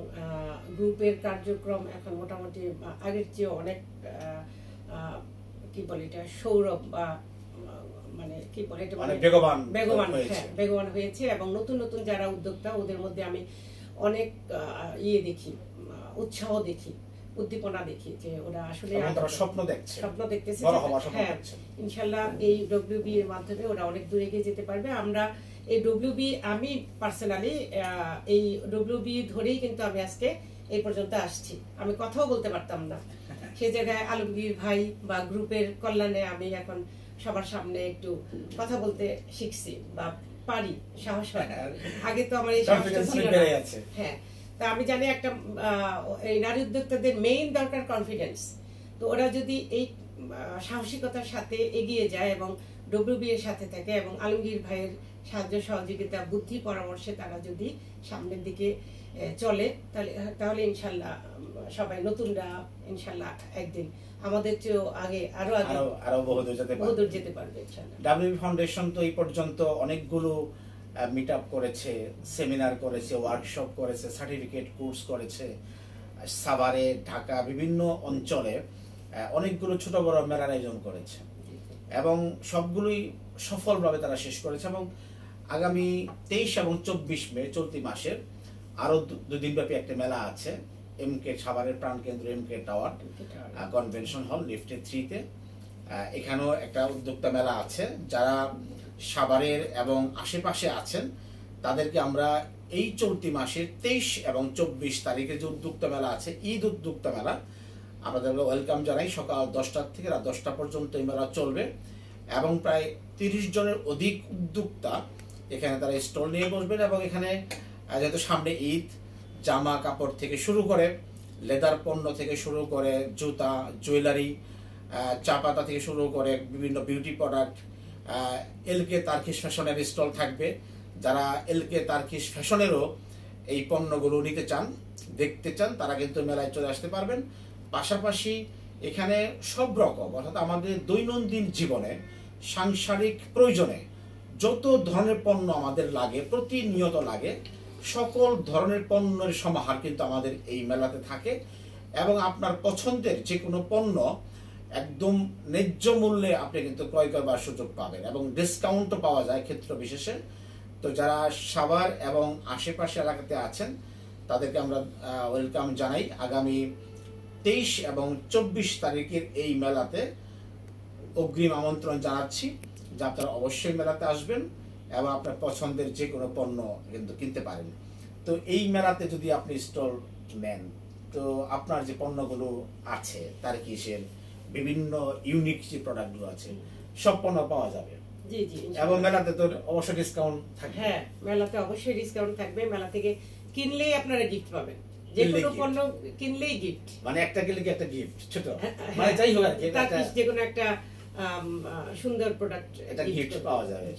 গ্রুপের কার্যক্রম এখন মোটামুটি আগের চেয়ে অনেক কি বলে এটা সৌরভ বা মানে কি বলে এটা বেগবান হয়েছে, এবং নতুন নতুন যারা উদ্যোক্তা ওদের মধ্যে আমি অনেক দেখি, উৎসাহ দেখি, উদ্দীপনা দেখি যে ওরা আসলে স্বপ্ন দেখতেছে। হ্যাঁ, ইনশাল্লাহ এই WB এর মাধ্যমে ওরা অনেক দূরে এগিয়ে যেতে পারবে। আমরা এই WB, আমি পার্সোনালি এই WB ধরেই কিন্তু আমি আজকে এই পর্যন্ত আসছি। আমি কথাও বলতে পারতাম না, সে জায়গায় আলমগীর ভাই বা গ্রুপের কল্যাণে আমি এখন সবার সামনে একটু কথা বলতে শিখছি বা পারি, সাহস হয়। আগে তো আমার এই সাহসটা ছিল না। হ্যাঁ, তা আমি জানি একটা এই নারী উদ্যোক্তাদের মেইন দরকার কনফিডেন্স। তো ওরা যদি এই সাহসিকতার সাথে এগিয়ে যায় এবং WB এর সাথে থাকে এবং আলমগীর ভাইয়ের সাহায্য সহযোগিতা, বুদ্ধি পরামর্শে তারা যদি সামনের দিকে চলে, তাহলে ইনশাল্লাহ সবাই নতুনরা ইনশাল্লাহ একদিন আমাদের চেয়েও আগে আরো বহুদূর যেতে পারবে ইনশাল্লাহ। WB ফাউন্ডেশন তো এই পর্যন্ত অনেকগুলো মিট আপ করেছে, সেমিনার করেছে, ওয়ার্কশপ করেছে, সার্টিফিকেট কোর্স করেছে, সাভারে, ঢাকা, বিভিন্ন অঞ্চলে অনেকগুলো ছোট বড় মেলার আয়োজন করেছে, এবং সবগুলোই সফলভাবে তারা শেষ করেছে। এবং আগামী 23 এবং 24 মে চলতি মাসের আরো 2 দিন ব্যাপী একটা মেলা আছে MK সাভারের প্রাণকেন্দ্র MK টাওয়ার কনভেনশন হল লিফটে 3-তে। এখানেও একটা উদ্যোক্তা মেলা আছে। যারা সাভারের এবং আশেপাশে আছেন তাদেরকে আমরা এই চলতি মাসের 23 এবং 24 তারিখে যে উদ্যোক্তা মেলা আছে, ঈদ উদ্যোক্তা মেলা, আপনাদেরকে ওয়েলকাম জানাই। সকাল 10টা থেকে রাত 10টা পর্যন্ত এই মেলা চলবে, এবং প্রায় 30 জনের অধিক উদ্যোক্তা এখানে তারা স্টল নিয়ে বসবেন। এবং এখানে যেহেতু সামনে ঈদ, জামা কাপড় থেকে শুরু করে, লেদার পণ্য থেকে শুরু করে, জুতা, জুয়েলারি, চা পাতা থেকে শুরু করে বিভিন্ন বিউটি প্রোডাক্ট, LK তার্কিশ ফ্যাশনের স্টল থাকবে। যারা LK তার্কিশ ফ্যাশনেরও এই পণ্যগুলো নিতে চান, দেখতে চান, তারা কিন্তু মেলায় চলে আসতে পারবেন। পাশাপাশি এখানে সব রকম, অর্থাৎ আমাদের দৈনন্দিন জীবনে সাংসারিক প্রয়োজনে যত ধরনের পণ্য আমাদের লাগে, প্রতিনিয়ত লাগে, সকল ধরনের পণ্যের সমাহার কিন্তু আমাদের এই মেলাতে থাকে, এবং আপনার পছন্দের যে কোনো পণ্য একদম ন্যায্য মূল্যে আপনি কিন্তু ক্রয় করবার সুযোগ পাবেন, এবং ডিসকাউন্টও পাওয়া যায় ক্ষেত্র বিশেষে। তো যারা সাভার এবং আশেপাশে এলাকাতে আছেন তাদেরকে আমরা ওয়েলকাম জানাই। আগামী 23 এবং 24 তারিখের এই মেলাতে অগ্রিম আমন্ত্রণ জানাচ্ছি যে আপনারা অবশ্যই মেলাতে আসবেন এবং আপনার পছন্দের যে কোনো পণ্য কিন্তু কিনতে পারেন। তো এই মেলাতে যদি আপনি স্টল নেন, তো আপনার যে পণ্যগুলো আছে তার কিসের বিভিন্ন ইউনিক যে প্রোডাক্টগুলো আছে সব পণ্য পাওয়া যাবে। জি জি, এবং মেলাতে তো অবশ্যই ডিসকাউন্ট থাকবে। হ্যাঁ, মেলাতে অবশ্যই ডিসকাউন্ট থাকবে। মেলা থেকে কিনলেই আপনারা গিফট পাবেন, যে কোনো পণ্য কিনলেই গিফট, মানে একটা কিনলে কি একটা গিফট, ছোট মানে যাই হোক যে কোনো একটা সুন্দর প্রোডাক্ট এটা গিফট পাওয়া যাবে।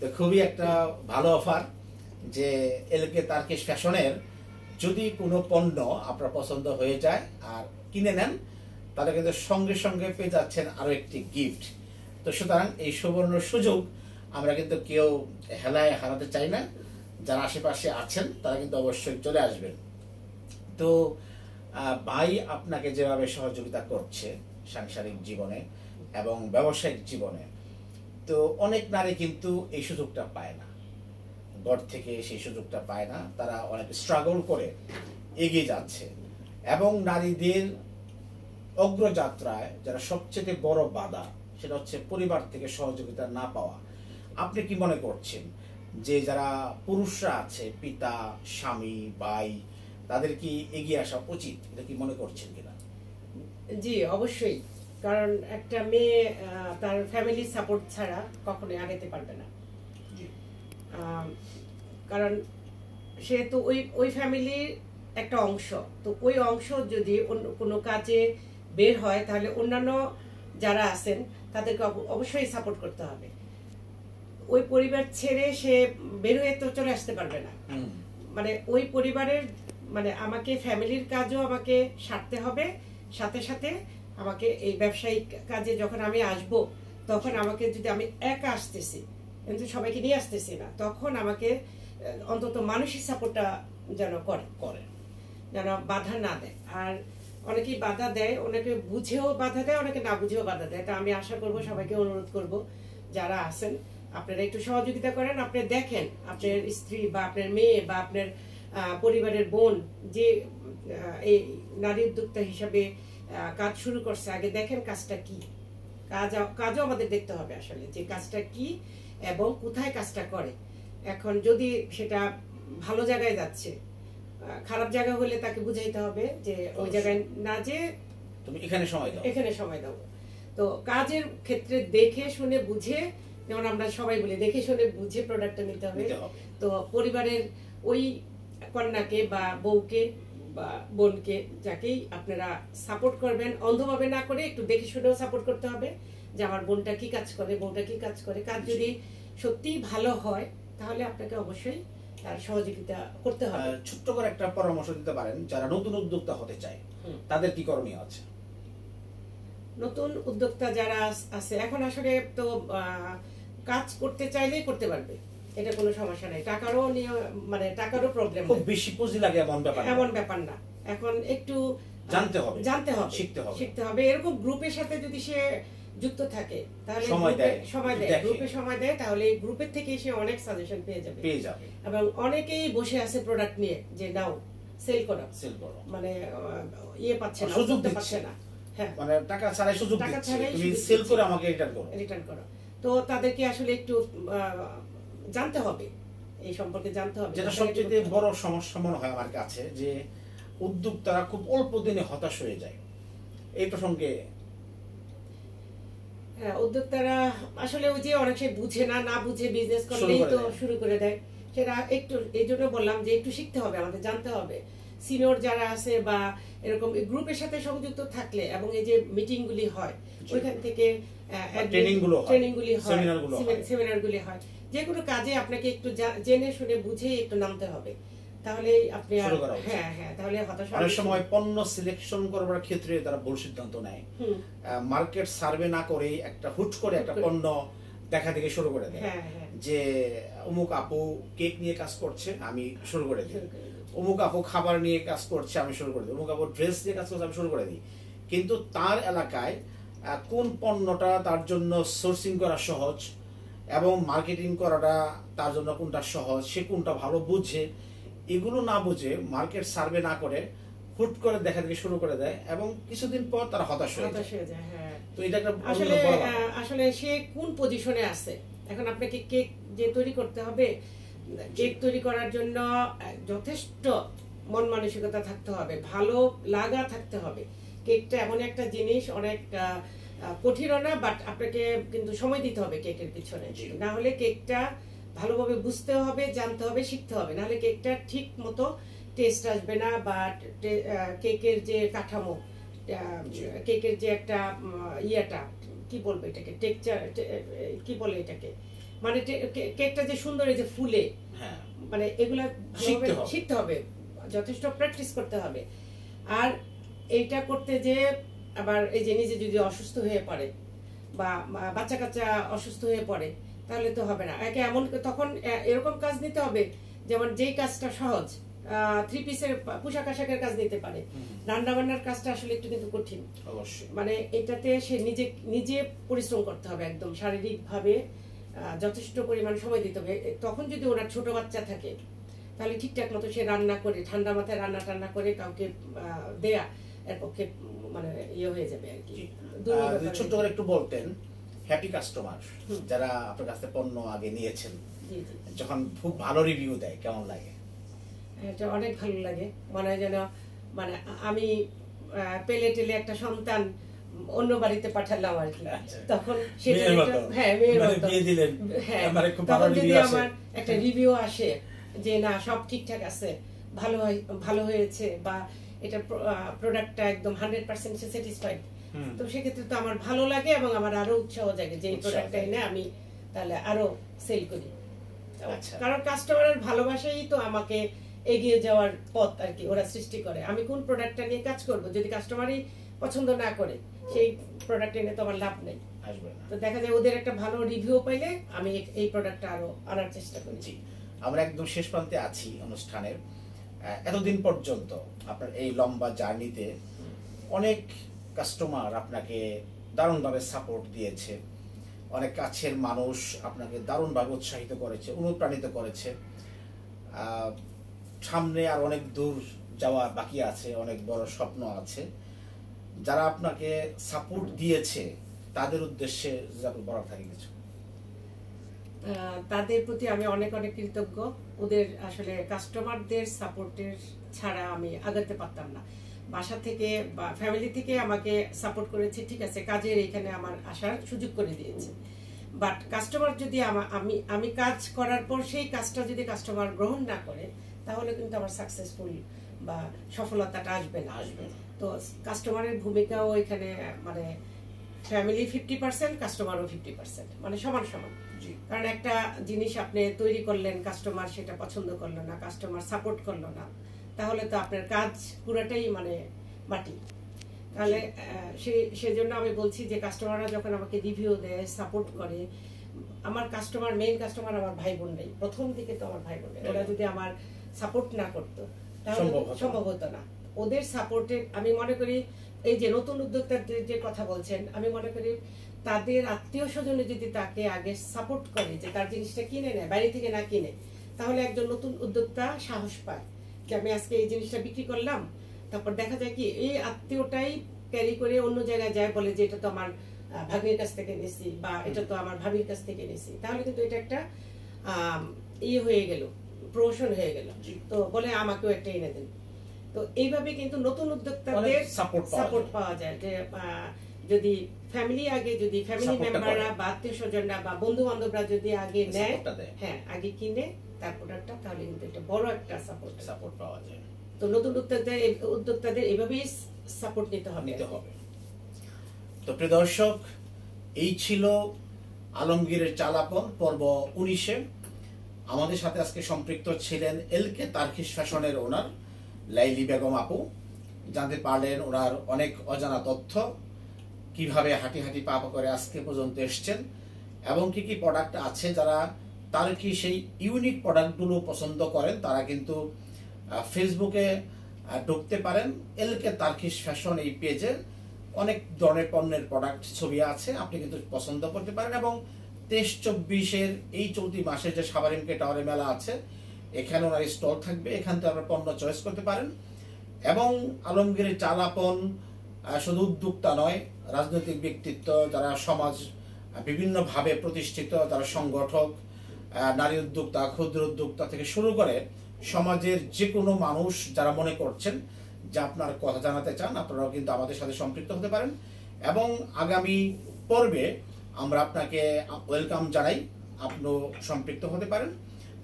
তো খুবই একটা ভালো অফার যে এলকে তারকেশ ফ্যাশনের যদি কোনো পণ্য আপনার পছন্দ হয়ে যায় আর কিনে নেন, তাহলে কিন্তু সঙ্গে সঙ্গে পেয়ে যাচ্ছেন আরো একটি গিফট। তো সুতরাং এই সুবর্ণ সুযোগ আমরা কিন্তু কেউ হেলায় হারাতে চাই না। যারা আশেপাশে আছেন তারা কিন্তু অবশ্যই চলে আসবেন। তো ভাই আপনাকে যেভাবে সহযোগিতা করছে সাংসারিক জীবনে এবং ব্যবসায়িক জীবনে, তো অনেক নারী কিন্তু এই সুযোগটা পায় না, ঘর থেকে সেই সুযোগটা পায় না, তারা অনেক স্ট্রাগল করে এগিয়ে যাচ্ছে। এবং নারীদের অগ্রযাত্রায় যারা সবচেয়ে বড় বাধা সেটা হচ্ছে পরিবার থেকে সহযোগিতা না পাওয়া। আপনি কি মনে করছেন যে যারা পুরুষরা আছে, পিতা, স্বামী, ভাই, তাদের কি এগিয়ে আসা উচিত, এটা কি মনে করছেন কিনা? জি অবশ্যই, কারণ একটা মেয়ে তার ফ্যামিলি সাপোর্ট ছাড়া কখনোই আগাতে পারবে না। কারণ সে তো ওই ফ্যামিলির একটা অংশ, তো ওই অংশ যদি অন্য কোনো কাজে বের হয় তাহলে অন্যান্য যারা আছেন তাদেরকে অবশ্যই সাপোর্ট করতে হবে। ওই পরিবার ছেড়ে সে বের হয়ে তো চলে আসতে পারবে না। মানে ওই পরিবারের মানে আমাকে ফ্যামিলির কাজও আমাকে সারতে হবে, সাথে সাথে আমাকে এই ব্যবসায়িক কাজে যখন আমি আসব তখন আমাকে যদি আমি একা আসতেছি কিন্তু সবাইকে নিয়ে আসতেছি না, তখন আমাকে অন্তত মানসিক সাপোর্টটা যেন করে যেন বাধা না দেয়। আর অনেকেই বাধা দেয়, অনেকে বুঝেও বাধা দেয়, অনেকে না বুঝেও বাধা দেয়। তা আমি আশা করব, সবাইকে অনুরোধ করব যারা আছেন আপনারা একটু সহযোগিতা করেন। আপনি দেখেন আপনার স্ত্রী বা আপনার মেয়ে বা আপনার পরিবারের বোন যে এই নারী উদ্যোক্তা হিসাবে কাজ শুরু করছে, আগে দেখেন কাজটা কি, কাজও আমাদের দেখতে হবে আসলে যে কাজটা কি এবং কোথায় কাজটা করে। এখন যদি সেটা ভালো জায়গায় যাচ্ছে, খারাপ জায়গা হলে তাকে বুঝাইতে হবে যে ওই জায়গায় না, যে তুমি এখানে সময় দাও। তো কাজের ক্ষেত্রে দেখে শুনে বুঝে, যেমন আমরা সবাই বলি দেখে শুনে বুঝে প্রোডাক্টটা নিতে হবে। তো পরিবারের ওই কন্যাকে বা বউকে বা বোনকে যাকেই আপনারা সাপোর্ট করবেন, অন্ধভাবে না করে একটু দেখে শুনেও সাপোর্ট করতে হবে যে আমার বোনটা কি কাজ করে, বউটা কি কাজ করে। কাজ যদি সত্যি ভালো হয় তাহলে আপনাকে অবশ্যই তার সহযোগিতা করতে হবে। ছোট্ট করে একটা পরামর্শ দিতে পারেন যারা নতুন উদ্যোক্তা হতে চায়, তাদের কি করণীয় আছে? নতুন উদ্যোক্তা যারা আছে এখন আসলে তো কাজ করতে চাইলেই করতে পারবে, এটা কোনো সমস্যা নাই। টাকারও মানে টাকারও প্রবলেম, খুব বেশি পুঁজি লাগে এমন ব্যাপার না। এখন একটু জানতে হবে, শিখতে হবে। এরকম গ্রুপের সাথে যদি সে যুক্ত থাকে তাহলে সময় দেয় তাহলে এই গ্রুপের থেকে সে অনেক সাজেশন পেয়ে যাবে। এবং অনেকেই বসে আছে প্রোডাক্ট নিয়ে যে নাও সেল করো, মানে ইয়ে পাচ্ছে না, সুযোগ পাচ্ছে না। হ্যাঁ, মানে টাকা ছাড়াই সুযোগ দিচ্ছে, তুমি সেল করে আমাকে রিটার্ন করো। তো তাদেরকে আসলে একটু জানতে হবে, এই সম্পর্কে জানতে হবে। যেটা সবচেয়ে বড় সমস্যা মনে হয় আমার কাছে, যে উদ্যোক্তারা খুব অল্প দিনে হতাশ হয়ে যায়। এই প্রসঙ্গে হ্যাঁ, উদ্যোক্তারা আসলে ওই যে অনেক সময় বুঝে না বুঝে বিজনেস করলেই তো শুরু করে দেয়। সেটা একটু এই জন্য বললাম যে একটু শিখতে হবে, আমাদের জানতে হবে। সিনিয়র যারা আছে বা এরকম গ্রুপের সাথে সংযুক্ত থাকলে এবং এই যে মিটিং গুলি হয় ওইখান থেকে ট্রেনিং গুলি হয়, সেমিনার গুলি হয়, যে কোনো কাজে আপনাকে একটু জেনে শুনে বুঝে একটু নামতে হবে, তাহলে আপনি তাহলে হতাশা। অনেক সময় পণ্য সিলেকশন করবার ক্ষেত্রে তারা ভুল সিদ্ধান্ত নেয়, মার্কেট সার্ভে না করে একটা হুট করে একটা পণ্য দেখা দেখে শুরু করে দেয়, যে অমুক আপু কেক নিয়ে কাজ করছে, আমি শুরু করে দিই। অমুক আপু খাবার নিয়ে কাজ করছে, আমি শুরু করে দিই। অমুক আপু ড্রেস নিয়ে কাজ করছে, আমি শুরু করে দিই। কিন্তু তার এলাকায় কোন পণ্যটা তার জন্য সোর্সিং করা সহজ এবং মার্কেটিং করাটা তার জন্য কোনটা সহজ, সে কোনটা ভালো বুঝে, এগুলো না বুঝে মার্কেট সার্ভে না করে হুট করে দেখা দেখি শুরু করে দেয় এবং কিছুদিন পর তারা হতাশ হয়ে যায়। হ্যাঁ, তো এটা একটা আসলে সে কোন পজিশনে আছে। এখন আপনাকে কেক যে তৈরি করতে হবে, কেক তৈরি করার জন্য যথেষ্ট মন মানসিকতা থাকতে হবে, ভালো লাগা থাকতে হবে। কেকটা এমন একটা জিনিস, অনেক কঠিনও না, বাট আপনাকে কিন্তু সময় দিতে হবে কেকের পিছনে। না হলে কেকটা ভালোভাবে বুঝতে হবে, জানতে হবে, শিখতে হবে, নাহলে কেকটা ঠিক মতো টেস্ট আসবে না। বা কেকের যে কাঠামো, কেকের যে একটা ইয়েটা কি বলবো এটাকে, টেক্সচার কি বলে এটাকে, মানে কেকটা যে সুন্দর এই যে ফুলে, মানে এগুলা শিখতে হবে, যথেষ্ট প্র্যাকটিস করতে হবে। আর এইটা করতে যে আবার এই যে নিজে যদি অসুস্থ হয়ে পড়ে বা বাচ্চা কাচ্চা অসুস্থ হয়ে পড়ে, তাহলে তো হবে না। এমন তখন এরকম কাজ নিতে হবে যেমন যেই কাজটা সহজ, 3 পিসের পোশাক আশাকের কাজ নিতে পারে। রান্না বান্নার কাজটা আসলে একটু কিন্তু কঠিন, মানে এটাতে সে নিজে পরিশ্রম করতে হবে, একদম শারীরিক ভাবে যথেষ্ট পরিমাণ সময় দিতে হবে। তখন যদি ওনার ছোট বাচ্চা থাকে তাহলে ঠিকঠাক মতো সে রান্না করে, ঠান্ডা মাথায় রান্না করে কাউকে দেয়া এর পক্ষে মানে ইয়ে হয়ে যাবে আর কি। ছোট্ট করে একটু বলতেন, হ্যাপি কাস্টমার যারা আপনার কাছে পণ্য আগে নিয়েছেন, যখন খুব ভালো রিভিউ দেয় কেমন লাগে? এটা অনেক ভালো লাগে, মনে হয় যেন মানে আমি পেলে টেলে একটা সন্তান অন্য বাড়িতে পাঠালাম আর কি। তখন সেটা হ্যাঁ মেয়ের মতো, হ্যাঁ তখন যদি আমার একটা রিভিউ আসে যে না সব ঠিকঠাক আছে, ভালো হয়েছে, বা এটা প্রোডাক্টটা একদম 100% স্যাটিসফাইড, তো সেক্ষেত্রে তো আমার ভালো লাগে এবং আমার আরো উৎসাহ জাগে যে এই প্রোডাক্টটা এনে আমি তাহলে আরো সেল করি। কারণ কাস্টমারের ভালোবাসাই তো আমাকে এগিয়ে যাওয়ার পথ আর কি, ওরা সৃষ্টি করে। আমি কোন প্রোডাক্টটা নিয়ে কাজ করব, যদি কাস্টমারই পছন্দ না করে সেই প্রোডাক্ট এনে তো আমার লাভ নেই। তো দেখা যায় ওদের একটা ভালো রিভিউ পাইলে আমি এই প্রোডাক্টটা আরো আনার চেষ্টা করি। আমরা একদম শেষ প্রান্তে আছি অনুষ্ঠানের। এতদিন পর্যন্ত আপনার এই লম্বা জার্নিতে অনেক কাস্টমার আপনাকে দারুণভাবে সাপোর্ট দিয়েছে, অনেক কাছের মানুষ আপনাকে দারুণভাবে উৎসাহিত করেছে, অনুপ্রাণিত করেছে। সামনে আর অনেক দূর যাওয়া বাকি আছে, অনেক বড় স্বপ্ন আছে। যারা আপনাকে সাপোর্ট দিয়েছে তাদের উদ্দেশ্যে বলার থাকে কিছু? তাদের প্রতি আমি অনেক কৃতজ্ঞ। ওদের আসলে কাস্টমারদের সাপোর্টের ছাড়া আমি আগাতে পারতাম না। বাসা থেকে বা ফ্যামিলি থেকে আমাকে সাপোর্ট করেছে, ঠিক আছে, কাজের এখানে আমার আসার সুযোগ করে দিয়েছে। বাট কাস্টমার যদি আমি কাজ করার পর সেই কাজটা যদি কাস্টমার গ্রহণ না করে, তাহলে কিন্তু আমার সাকসেসফুল বা সফলতাটা আসবে না। তো কাস্টমারের ভূমিকাও এখানে মানে ফ্যামিলি 50%, কাস্টমারও 50%, মানে সমান। কারণ একটা জিনিস আপনি তৈরি করলেন, কাস্টমার সেটা পছন্দ করলো না, কাস্টমার সাপোর্ট করলো না, তাহলে তো আপনার কাজ পুরোটাই মানে মাটি। তাহলে সেজন্য আমি বলছি যে কাস্টমাররা যখন আমাকে রিভিউ দেয়, সাপোর্ট করে, আমার মেইন কাস্টমার আমার ভাই বোন নেই, প্রথম দিকে তো আমার ভাই বোন নেই। ওরা যদি আমার সাপোর্ট না করতো তাহলে সম্ভব হতো না। ওদের সাপোর্টে আমি মনে করি এই যে নতুন উদ্যোক্তাদের যে কথা বলছেন, আমি মনে করি তাদের আত্মীয় স্বজনে যদি তাকে আগে সাপোর্ট করে, যে তার জিনিসটা কিনে নেয়, বাইরে থেকে না কিনে, তাহলে একজন নতুন উদ্যোক্তা সাহস পায় যে আমি আজকে এই জিনিসটা বিক্রি করলাম। তারপর দেখা যায় কি এই আত্মীয়টাই ক্যারি করে অন্য জায়গায় যায়, বলে যে এটা তো আমার ভাগ্নির কাছ থেকে নিয়েছি বা এটা তো আমার ভাবির কাছ থেকে নিয়েছি, তাহলে কিন্তু এটা একটা ইয়ে হয়ে গেল, প্রমোশন হয়ে গেল, তো বলে আমাকেও একটা এনে দেন। তো এইভাবে কিন্তু নতুন উদ্যোক্তাদের সাপোর্ট পাওয়া যায়। যে যদি ফ্যামিলি মেম্বাররা বা আত্মীয় স্বজনরা বা বন্ধু বান্ধবরা যদি আগে নেয়, হ্যাঁ আগে কিনে তার প্রোডাক্টটা, তাহলে কিন্তু এটা বড় একটা সাপোর্ট পাওয়া যায়। তো নতুন উদ্যোক্তাদের এভাবেই সাপোর্ট নিতে হবে। তো প্রিয় দর্শক, এই ছিল আলমগীরের চালাপন পর্ব 19-এ। আমাদের সাথে আজকে সম্পৃক্ত ছিলেন এলকে তারকিশ ফ্যাশনের ওনার লাইলি বেগম আপু। জানতে পারলেন ওনার অনেক অজানা তথ্য, কিভাবে হাঁটি পা করে আজকে পর্যন্ত এসছেন এবং কি প্রোডাক্ট আছে যারা তারা কি সেই ইউনিক প্রোডাক্টগুলো পছন্দ করেন, তারা কিন্তু ফেসবুকে ঢুকতে পারেন। এলকে তার্কিশ ফ্যাশন এই পেজে অনেক ধরনের পণ্যের প্রোডাক্ট ছবি আছে, আপনি কিন্তু পছন্দ করতে পারেন। এবং 23-24 এই চলতি মাসে যে সাভারিমকে টাওয়ারে মেলা আছে, এখানে ওনার স্টল থাকবে, এখান থেকে আপনারা পণ্য চয়েস করতে পারেন। এবং আলমগীরের চাল আপন শুধু উদ্যোক্তা নয়, রাজনৈতিক ব্যক্তিত্ব, যারা সমাজ বিভিন্নভাবে প্রতিষ্ঠিত, যারা সংগঠক, নারী উদ্যোক্তা, ক্ষুদ্র উদ্যোক্তা থেকে শুরু করে সমাজের যে কোনো মানুষ যারা মনে করছেন যে আপনার কথা জানাতে চান, আপনারাও কিন্তু আমাদের সাথে সম্পৃক্ত হতে পারেন। এবং আগামী পর্বে আমরা আপনাকে ওয়েলকাম জানাই, আপনিও সম্পৃক্ত হতে পারেন।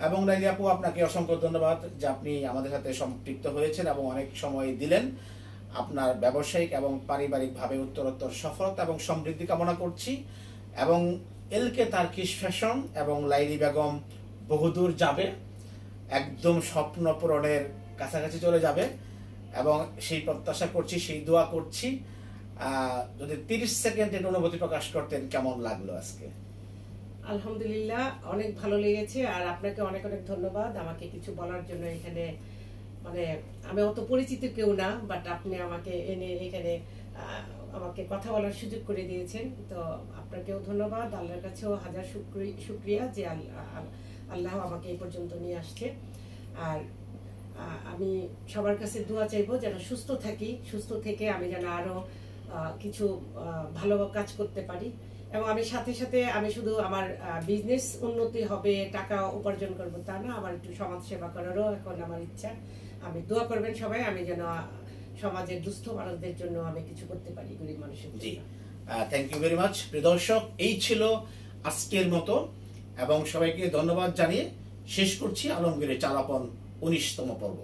এবং লাইলি আপু, আপনাকে অসংখ্য ধন্যবাদ যে আপনি আমাদের সাথে সম্পৃক্ত হয়েছেন এবং অনেক সময় দিলেন। আপনার ব্যবসায়িক এবং পারিবারিকভাবে উত্তরোত্তর সফলতা এবং সমৃদ্ধি কামনা করছি। এবং এলকে তার্কিশ ফ্যাশন এবং লাইলি বেগম বহুদূর যাবে, একদম স্বপ্ন পূরণের কাছাকাছি চলে যাবে এবং সেই প্রত্যাশা করছি, সেই দোয়া করছি। যদি 30 সেকেন্ডের অনুভূতি প্রকাশ করতেন, কেমন লাগলো আজকে? আলহামদুলিল্লাহ, অনেক ভালো লেগেছে। আর আপনাকে অনেক অনেক ধন্যবাদ আমাকে কিছু বলার জন্য। এখানে মানে আমি অত পরিচিত কেউ না, বাট আপনি আমাকে এনে এখানে আমাকে কথা বলার সুযোগ করে দিয়েছেন। তো আপনাকেও ধন্যবাদ, আল্লাহর কাছেও হাজার শুকরিয়া যে আল্লাহ আমাকে এই পর্যন্ত নিয়ে আসছে। আর আমি সবার কাছে দোয়া চাইবো যেন সুস্থ থাকি, সুস্থ থেকে আমি যেন আরো কিছু ভালো কাজ করতে পারি। এবং আমি সাথে সাথে আমি শুধু আমার বিজনেস উন্নতি হবে, টাকা উপার্জন করবো তা না, আমার একটু সমাজ সেবা করারও এখন আমার ইচ্ছা। আমি দোয়া করবেন সবাই, আমি যেন সমাজের দুস্থ মানুষদের জন্য আমি কিছু করতে পারি, গরিব মানুষের জন্য। জি, থ্যাংক ইউ ভেরি মাচ। প্রিয় দর্শক, এই ছিল আজকের মতো, এবং সবাইকে ধন্যবাদ জানিয়ে শেষ করছি আলমগীরের চাল আপন 19তম পর্ব।